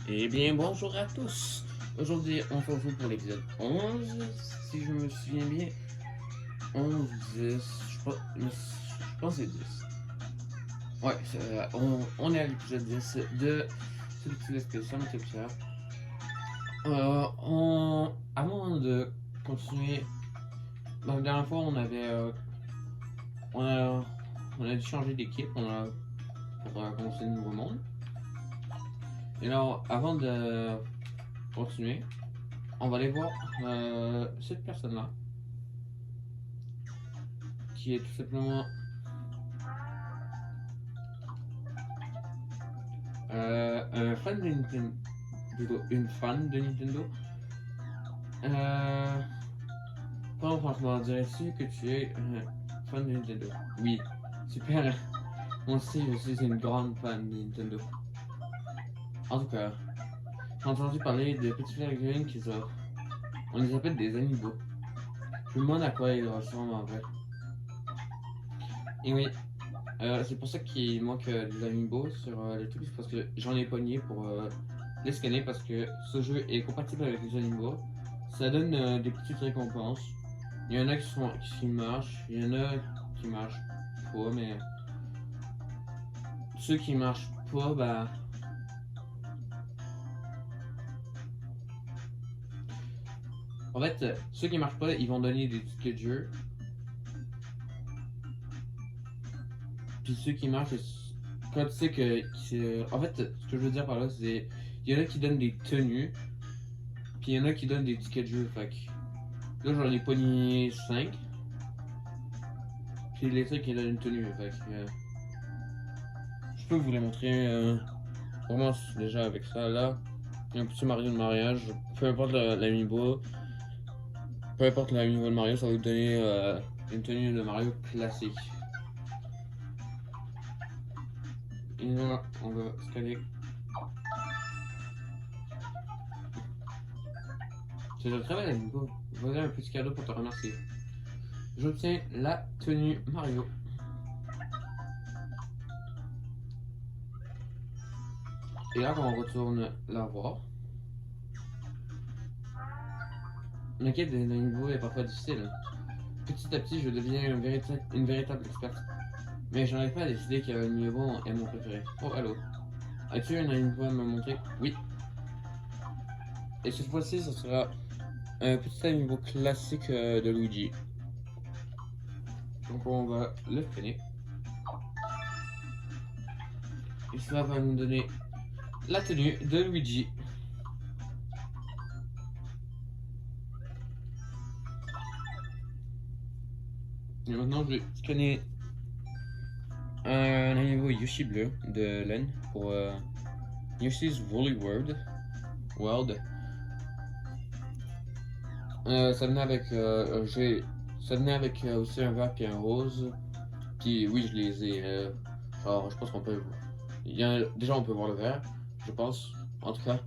Eh bien, bonjour à tous! Aujourd'hui, on se retrouve pour l'épisode 11, si je me souviens bien. 11, 10, je pense que c'est 10. Ouais, on est à l'épisode 10 de celui qui laisse question de Capture. Avant de continuer, la dernière fois, on a, on a dû changer d'équipe pour commencer le nouveau monde. Et alors, avant de continuer, on va aller voir cette personne-là, qui est tout simplement un fan de Nintendo. Plutôt une fan de Nintendo. Euh, Comment franchement dirais-tu que tu es un fan de Nintendo? Oui, super. Moi aussi, je suis une grande fan de Nintendo. En tout cas, j'ai entendu parler de petits figurines qui sortent. On les appelle des amiibo. Je me demande à quoi ils ressemblent en vrai. Et oui, c'est pour ça qu'il manque des amiibo sur le truc, parce que j'en ai pogné pour les scanner, parce que ce jeu est compatible avec les amiibo. Ça donne des petites récompenses. Il y en a qui marchent, il y en a qui marchent pas, mais ceux qui marchent pas, bah. En fait, ceux qui marchent pas, ils vont donner des tickets de jeu. Puis ceux qui marchent, quand tu sais que. En fait, ce que je veux dire par là, c'est. Il y en a qui donnent des tenues, puis il y en a qui donnent des tickets de jeu. Fait que là, j'en ai pogné 5. Puis les trucs, ils donnent une tenue. Fait que. Je peux vous les montrer. On commence déjà avec ça là. Un petit Mario de mariage. Peu importe l'amiibo. Peu importe l'amiibo de Mario, ça va vous donner une tenue de Mario classique. Et là, on va scanner. C'est un très bel amiibo. Voilà un petit cadeau pour te remercier. J'obtiens la tenue Mario. Et là, quand on retourne la voir, la quête d'un niveau est parfois difficile. Petit à petit, je deviens une véritable experte. Mais j'arrive pas à décider quel niveau est mon préféré. Oh, allô. As-tu un niveau à me montrer? Oui. Et cette fois-ci, ce sera un petit niveau classique de Luigi. Donc on va le scanner. Et cela va nous donner la tenue de Luigi. Et maintenant, je vais scanner un niveau Yoshi bleu de laine pour Yoshi's Woolly World. Ça venait avec, ça venait avec aussi un vert et un rose. Puis oui, je les ai. Genre, je pense qu'on peut. Déjà, on peut voir le vert, je pense, en tout cas.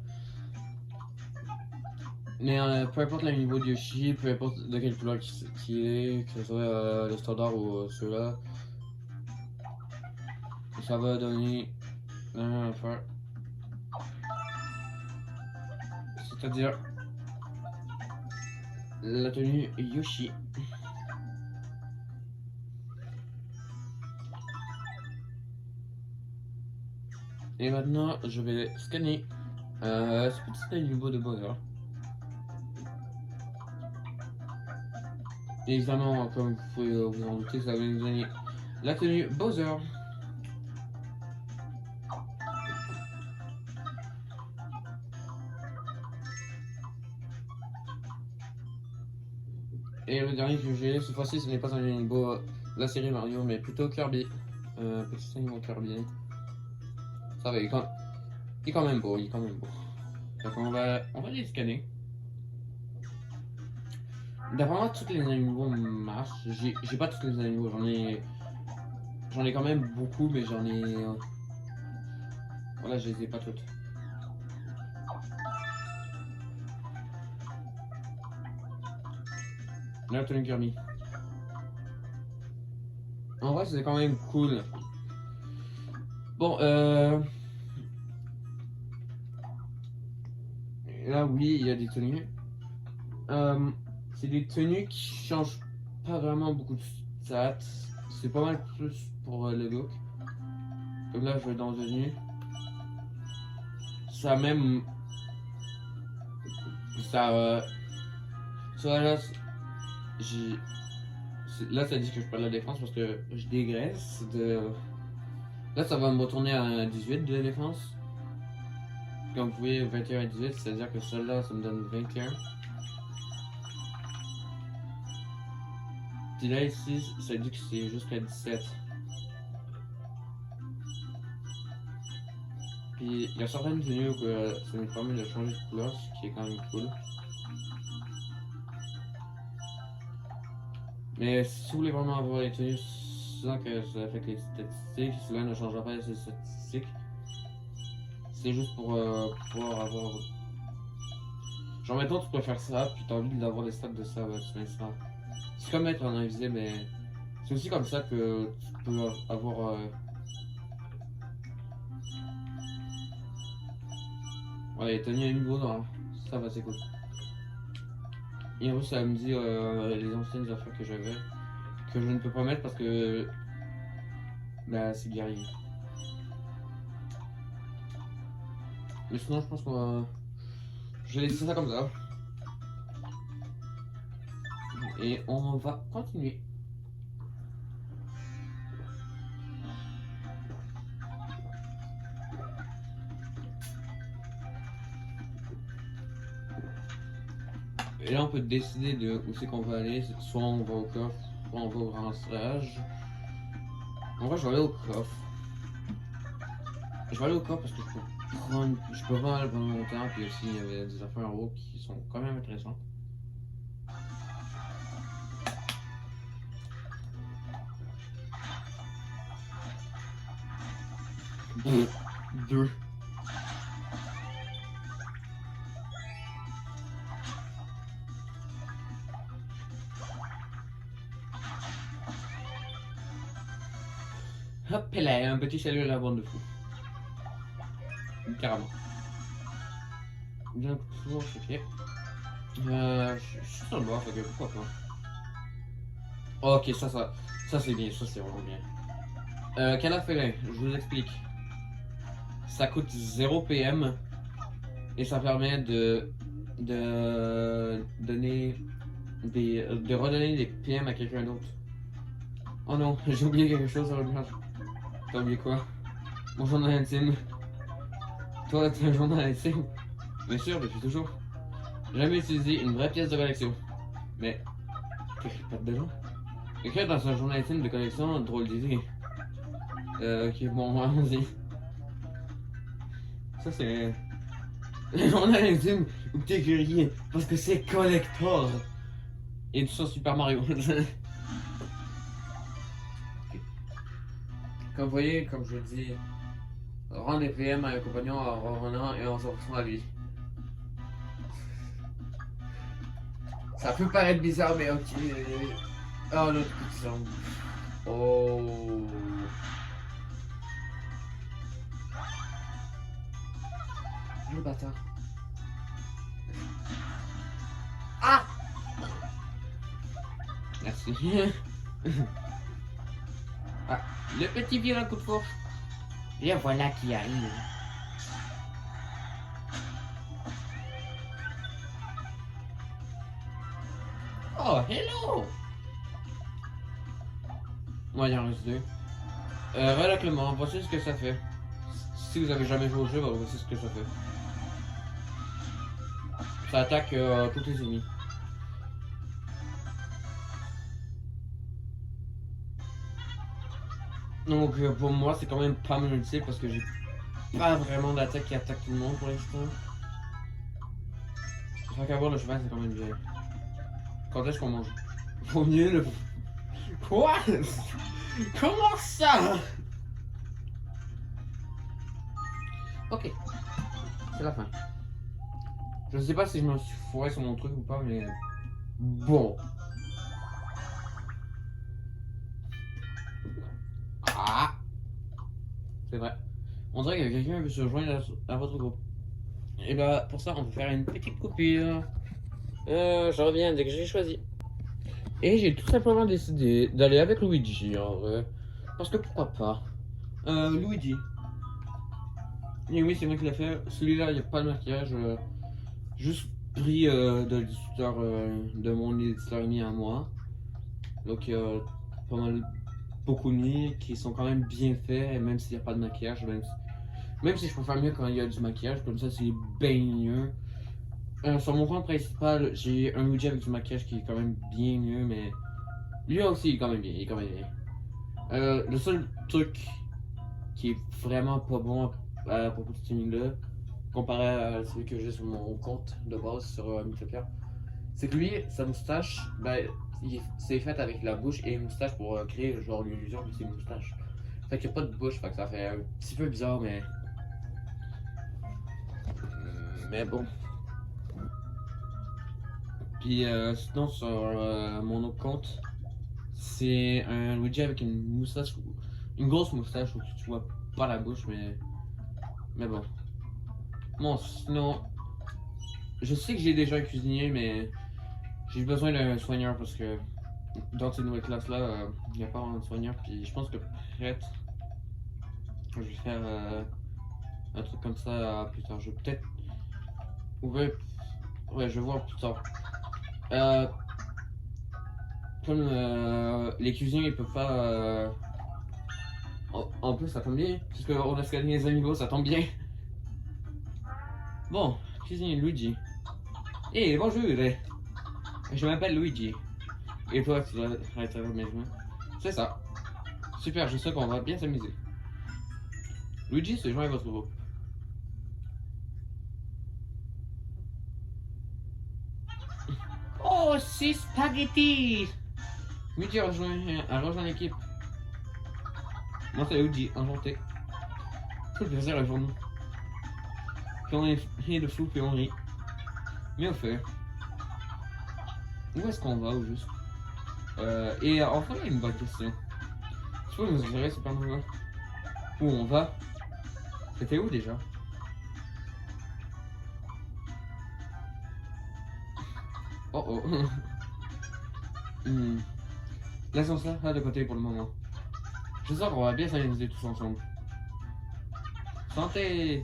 Mais peu importe le niveau de Yoshi, peu importe de quelle couleur qui est, que ce soit le standard ou ceux-là, ça va donner la même affaire. C'est-à-dire la tenue Yoshi. Et maintenant, je vais scanner ce petit niveau de Bowser. Et évidemment, comme vous pouvez vous en douter, ça va nous donner la tenue Bowser. Et le dernier que j'ai, cette fois-ci, ce n'est pas un niveau de la série Mario, mais plutôt Kirby. Petit niveau Kirby. Ça va, il est quand même beau, il est quand même beau. Donc on va les scanner. D'après moi, toutes les animaux marchent. J'ai pas tous les animaux, j'en ai quand même beaucoup, mais j'en ai. Voilà, je les ai pas toutes. Là, Tony Kirby. En vrai, c'est quand même cool. Bon, Et là, oui, il y a des tenues. C'est des tenues qui changent pas vraiment beaucoup de stats. C'est pas mal plus pour le look. Comme là, je vais dans une tenue. Ça même. Ça. Ça là, j'ai. Là, ça dit que je perds la défense parce que je dégraisse de. Là, ça va me retourner à 18 de défense. Comme vous voyez, 21 à 18, c'est-à-dire que celle-là, ça me donne 21. Puis là, ici, ça dit que c'est jusqu'à 17. Puis il y a certaines tenues où ça me permet de changer de couleur, ce qui est quand même cool. Mais si vous voulez vraiment avoir les tenues sans que ça affecte les statistiques, cela ne changera pas les statistiques. C'est juste pour pouvoir avoir. Genre maintenant tu peux faire ça, puis t'as envie d'avoir les stats de ça, bah, tu mets ça. C'est comme être en invisible, mais c'est aussi comme ça que tu peux avoir. Ouais, les tenues à niveau dans ça va, c'est cool. Et en plus, ça me dit les anciennes affaires que j'avais, que je ne peux pas mettre parce que. Bah, c'est guerrier. Mais sinon, je pense qu'on va. Je vais laisser ça comme ça. Et on va continuer. Et là, on peut décider de où c'est qu'on va aller. Soit on va au coffre, soit on va au grand stage. En vrai, je vais aller au coffre. Je vais aller au coffre parce que je peux prendre le pendant longtemps. Puis aussi, il y avait des affaires en haut qui sont quand même intéressantes. Deux. Hop là, un petit salut à la bande de fous. Carrément. Bien, toujours, c'est fait. Je suis sur le bord, fait que pourquoi pas. Ok, ça c'est bien, ça c'est vraiment bien. Canard félin, je vous explique. Ça coûte 0 PM et ça permet de donner de redonner des PM à quelqu'un d'autre. Oh non, j'ai oublié quelque chose, regarde. T'as oublié quoi? Mon journal intime. Toi, t'as un journal intime? Bien sûr, depuis toujours. Jamais utilisé une vraie pièce de collection. Mais, t'écris pas dedans? Écrire dans un journal intime de collection, drôle d'idée. Ok, bon, allons-y. Ça, c'est. Un journal intime où t'écris rien, parce que c'est collector. Et tout ça, Super Mario. Comme vous voyez, comme je le dis, rendre les PM à un compagnon en revenant et en sortant à lui. Ça peut paraître bizarre, mais ok. Oh, l'autre petit zombie. Oh. Le bâtard. Ah! Merci. Ah, le petit vilain coup de fourche. Et voilà qui arrive. Oh, hello! Moi, il en reste deux. Relativement, voici ce que ça fait. Si vous avez jamais joué au jeu, voici ce que ça fait. Ça attaque tous les ennemis. Donc pour moi, c'est quand même pas mal utile parce que j'ai pas vraiment d'attaque qui attaque tout le monde pour l'instant. Faut qu'avoir le cheval, c'est quand même bien. Quand est-ce qu'on mange? Vaut mieux le. Quoi? Comment ça? Ok, c'est la fin. Je sais pas si je me suis foiré sur mon truc ou pas, mais bon. Ah, c'est vrai. On dirait que quelqu'un veut se joindre à votre groupe. Et bah, pour ça, on va faire une petite coupure. Je reviens dès que j'ai choisi. Et j'ai tout simplement décidé d'aller avec Luigi en vrai. Parce que pourquoi pas. Luigi. Et oui, c'est moi qui l'ai fait. Celui-là, il n'y a pas de maquillage. Juste pris de l'éditeur, de mon éditeur mis à moi. Donc, pas mal, beaucoup de nuits qui sont quand même bien faits, et même s'il n'y a pas de maquillage, même si je préfère mieux quand il y a du maquillage, comme ça c'est bien mieux. Sur mon compte principal, j'ai un Luigi avec du maquillage qui est quand même bien mieux, mais lui aussi il est quand même bien, il est quand même bien. Le seul truc qui est vraiment pas bon à propos de ce là comparé à celui que j'ai sur mon compte de base sur Mythopia, c'est que lui, sa moustache, ben, c'est fait avec la bouche et une moustache pour créer genre l'illusion que c'est une moustache. Fait qu'il n'y a pas de bouche, fait que ça fait un petit peu bizarre, mais. Mais bon. Puis sinon, sur mon autre compte, c'est un Luigi avec une moustache, une grosse moustache où tu vois pas la bouche, mais. Mais bon. Bon, sinon. Je sais que j'ai déjà un cuisinier, mais j'ai besoin d'un soigneur parce que dans cette nouvelle classe-là, il n'y a pas vraiment de soigneur. Puis je pense que peut-être je vais faire un truc comme ça plus tard. Je vais peut-être ouvrir. Ouais, je vais voir plus tard. Euh, Comme les cuisiniers ils peuvent pas. En plus, ça tombe bien, puisqu'on a scanné les amigos, ça tombe bien. Bon, cuisinier Luigi. Eh, bonjour, je m'appelle Luigi. Et toi, tu dois être à la maison. C'est ça. Super, je sais qu'on va bien s'amuser. Luigi se joint à votre groupe. Oh, c'est spaghetti! Luigi a rejoint l'équipe. Moi, c'est Luigi, enchanté. Tout le plaisir est pour nous. Puis on est rien de fou, puis on rit. Mais au fait, où est-ce qu'on va au juste? Et enfin, il y a une bonne question. Tu peux nous éclairer, c'est pas mal. Où on va? C'était où déjà? Oh oh. Laissons ça de côté pour le moment. Je sens qu'on va bien s'amuser tous ensemble. Santé!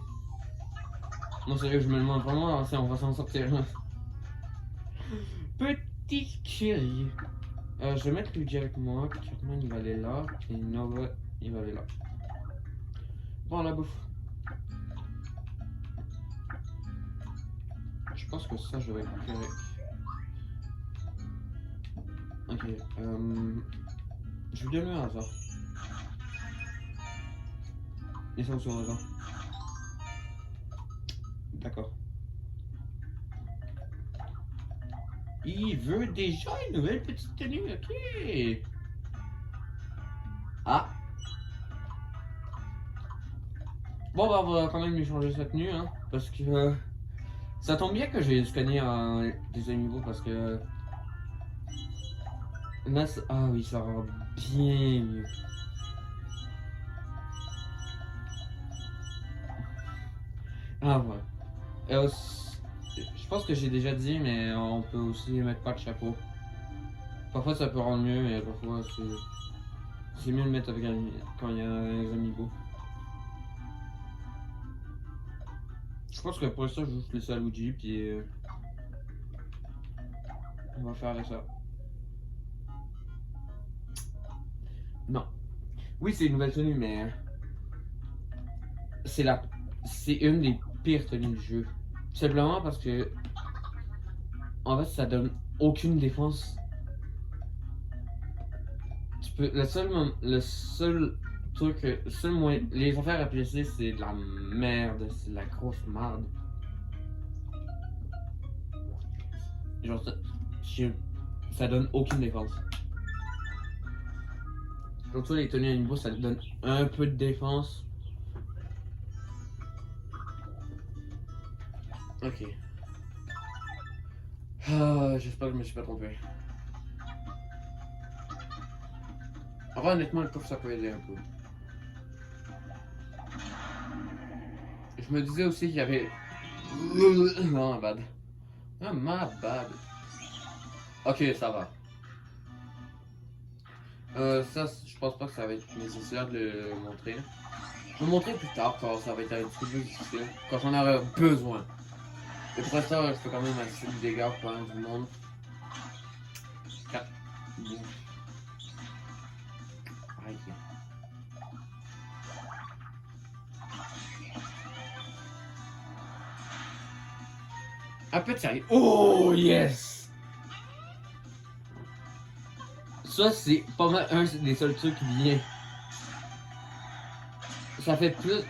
Non, sérieux, je me demande vraiment si on va s'en sortir. Petit chéri. Je vais mettre Luigi avec moi. Cartman il va aller là. Et Nova il va aller là. Bon, la bouffe. Je pense que ça, je vais être correct. Ok. Je vais donner un hasard. Et ça, sur hasard. D'accord. Il veut déjà une nouvelle petite tenue, ok. Ah. Bon, bah, on va quand même lui changer sa tenue, hein. Parce que ça tombe bien que j'ai scanné des animaux parce que. Là, ah oui, ça rend bien mieux. Ah, voilà. Je pense que j'ai déjà dit, mais on peut aussi mettre pas de chapeau. Parfois ça peut rendre mieux, mais parfois c'est mieux de mettre avec quand il y a les amigos. Je pense que pour ça, je vais juste laisser à Luigi, puis on va faire ça. Non. Oui, c'est une nouvelle tenue, mais c'est une des pires tenues du jeu. Simplement parce que, en fait, ça donne aucune défense. Tu peux, le seul truc, le seul moyen, les affaires à placer, c'est de la merde, c'est de la grosse merde. Genre, ça donne aucune défense. Surtout les tenues à niveau, ça donne un peu de défense. Ok. Ah, j'espère que je me suis pas trompé. Alors, honnêtement, je trouve que ça peut aider un peu. Je me disais aussi qu'il y avait Non, bad. Ah, ma bad. Ok, ça va. Ça, je pense pas que ça va être nécessaire de le montrer. Je vais le montrer plus tard quand ça va être un petit peu plus difficile. Quand j'en aurai besoin. Et pour ça, je fais quand même assez de dégâts pour un du monde. 4. Aïe. Un peu de sérieux. Oh yes! Ça, c'est pas mal un des seuls trucs qui vient. Ça fait plus.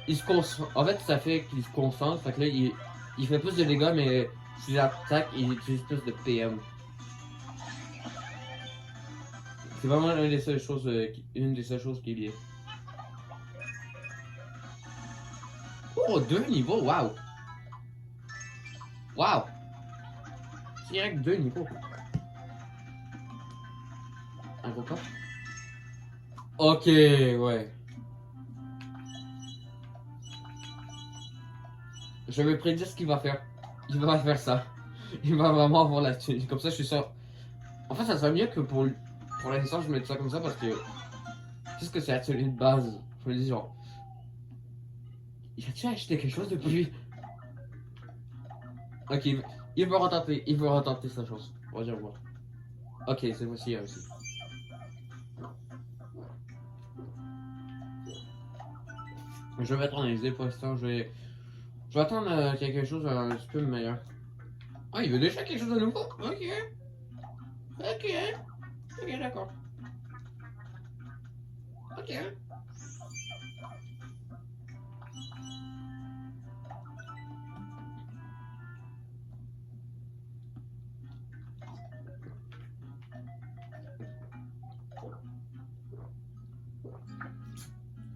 Il se concentre. En fait, ça fait qu'il se concentre. Fait que là, il fait plus de dégâts, mais si l'attaque, il utilise plus de PM. C'est vraiment une des seules choses, qui est bien. Oh, 2 niveaux, waouh! Waouh! C'est direct 2 niveaux. Un gros coffre? Ok, ouais. Je vais prédire ce qu'il va faire. Il va faire ça. Il va vraiment avoir la thune. Comme ça, je suis sûr. En fait, ça serait mieux que pour l'instant, je mette ça comme ça parce que. Qu'est-ce que c'est atelier de base? Je me dis, genre. Il a-tu acheté quelque chose depuis? Ok, il veut retenter sa chance. On va dire voir. Ok, c'est voici aussi. Je vais attendre les idées pour l'instant. Je vais attendre quelque chose un petit peu meilleur. Ah, il veut déjà quelque chose de nouveau? Ok. Ok. Ok, d'accord. Ok.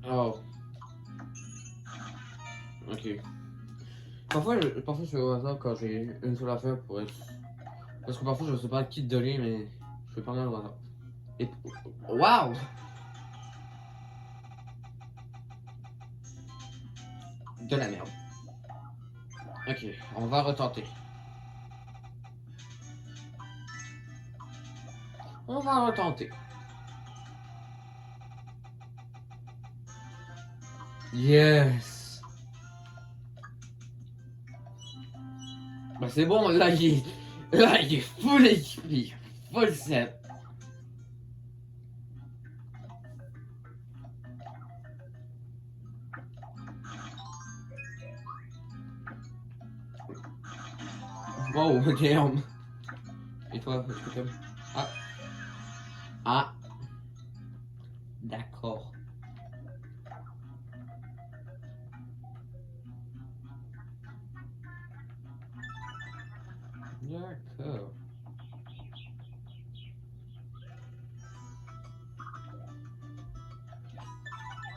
Oh. Ok. Parfois je fais au hasard quand j'ai une seule affaire pour être. Parce que parfois je sais pas à qui te donner, mais je fais pas mal au hasard. Et. Waouh! De la merde. Ok, on va retenter. On va retenter. Yes! Bah c'est bon, là il est full équipé, full set. Wow, damn. Et toi, est-ce que t'aimes? Ah, ah, d'accord. D'accord.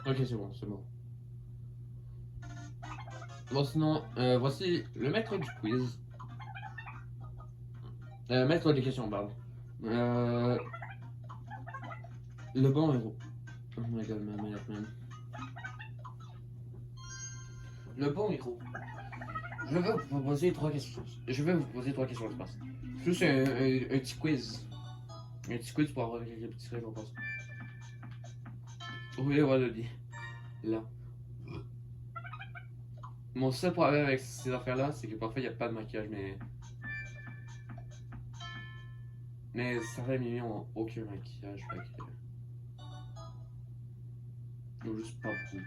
Ok, c'est bon, c'est bon. Bon, sinon, voici le maître du quiz. Maître des questions, pardon. Euh, le bon héros. Oh my god, ma manette, man. Le bon héros. Je vais vous poser 3 questions. Je vais vous poser 3 questions, je pense. Juste un petit quiz. Un petit quiz pour avoir quelques petits récompenses. Oui, voilà, dit. Là. Mon seul problème avec ces affaires-là, c'est que parfois il n'y a pas de maquillage, mais. Mais certains mimiens ont aucun maquillage, fait que. Ils ont juste pas beaucoup.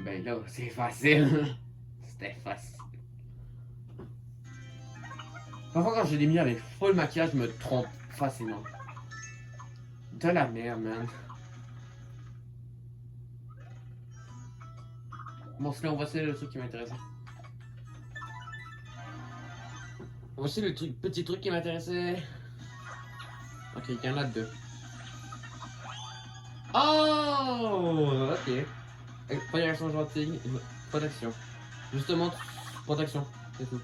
Ben là, c'est facile. C'était facile. Parfois, quand j'ai des mimiens avec full maquillage, je me trompe facilement. De la merde, man. Bon, sinon, voici le truc qui m'intéressait. Voici le petit truc qui m'intéressait. Ok, il y en a 2. Oh, ok. Protection gentille. Protection. Justement, protection. C'est tout.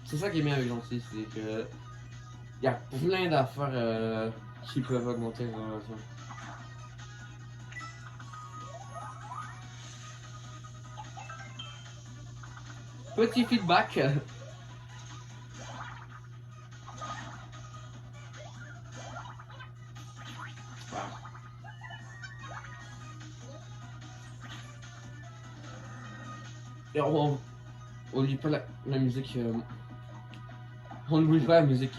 C'est ça qui est bien avec gentil, c'est que. Il y a plein d'affaires qui peuvent augmenter les relations. Petit feedback. Voilà. Et on oublie pas la musique. On n'oublie pas la musique.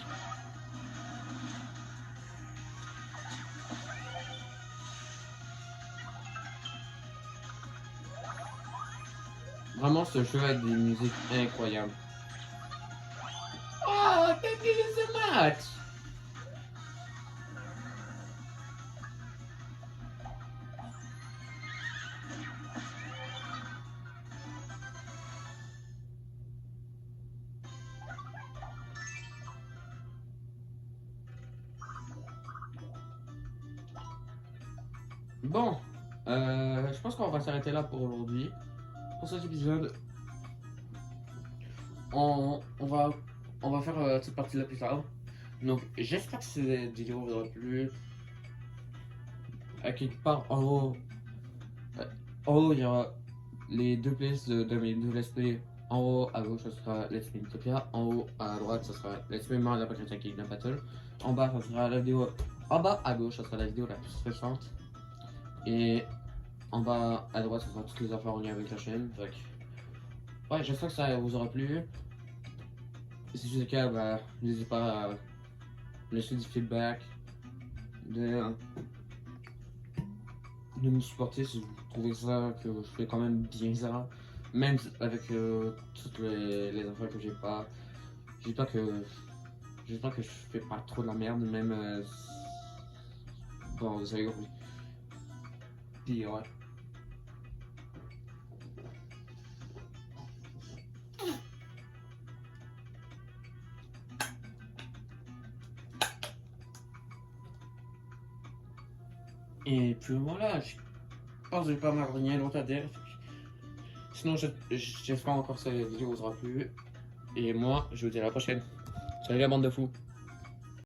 Vraiment, ce jeu a des musiques incroyables. Oh, thank you so much! Bon, je pense qu'on va s'arrêter là pour aujourd'hui. Pour cet épisode, on va faire cette partie-là plus tard. Donc, j'espère que cette vidéo vous aura plu. À quelque part en haut, il y aura les deux playlists de mes deux let's play. En haut à gauche, ce sera Let's Play Utopia. En haut à droite, ce sera Let's Play Mario Kart Kingdom Battle. En bas, ce sera la vidéo. En bas à gauche, ce sera la vidéo la plus récente. Et en bas à droite, ce sera toutes les affaires en lien avec la chaîne. Donc, ouais, j'espère que ça vous aura plu. Et si c'est le cas, bah, n'hésitez pas à laisser du feedback, de me supporter si vous trouvez ça, que je fais quand même bien ça. Même avec toutes les affaires que j'ai pas. J'espère que je fais pas trop de la merde, même. Bon, vous avez compris. Puis ouais. Et puis voilà, je pense que j'ai pas mal rien d'autre à dire. Sinon, j'espère encore que cette vidéo vous aura plu. Et moi, je vous dis à la prochaine. Salut la bande de fous.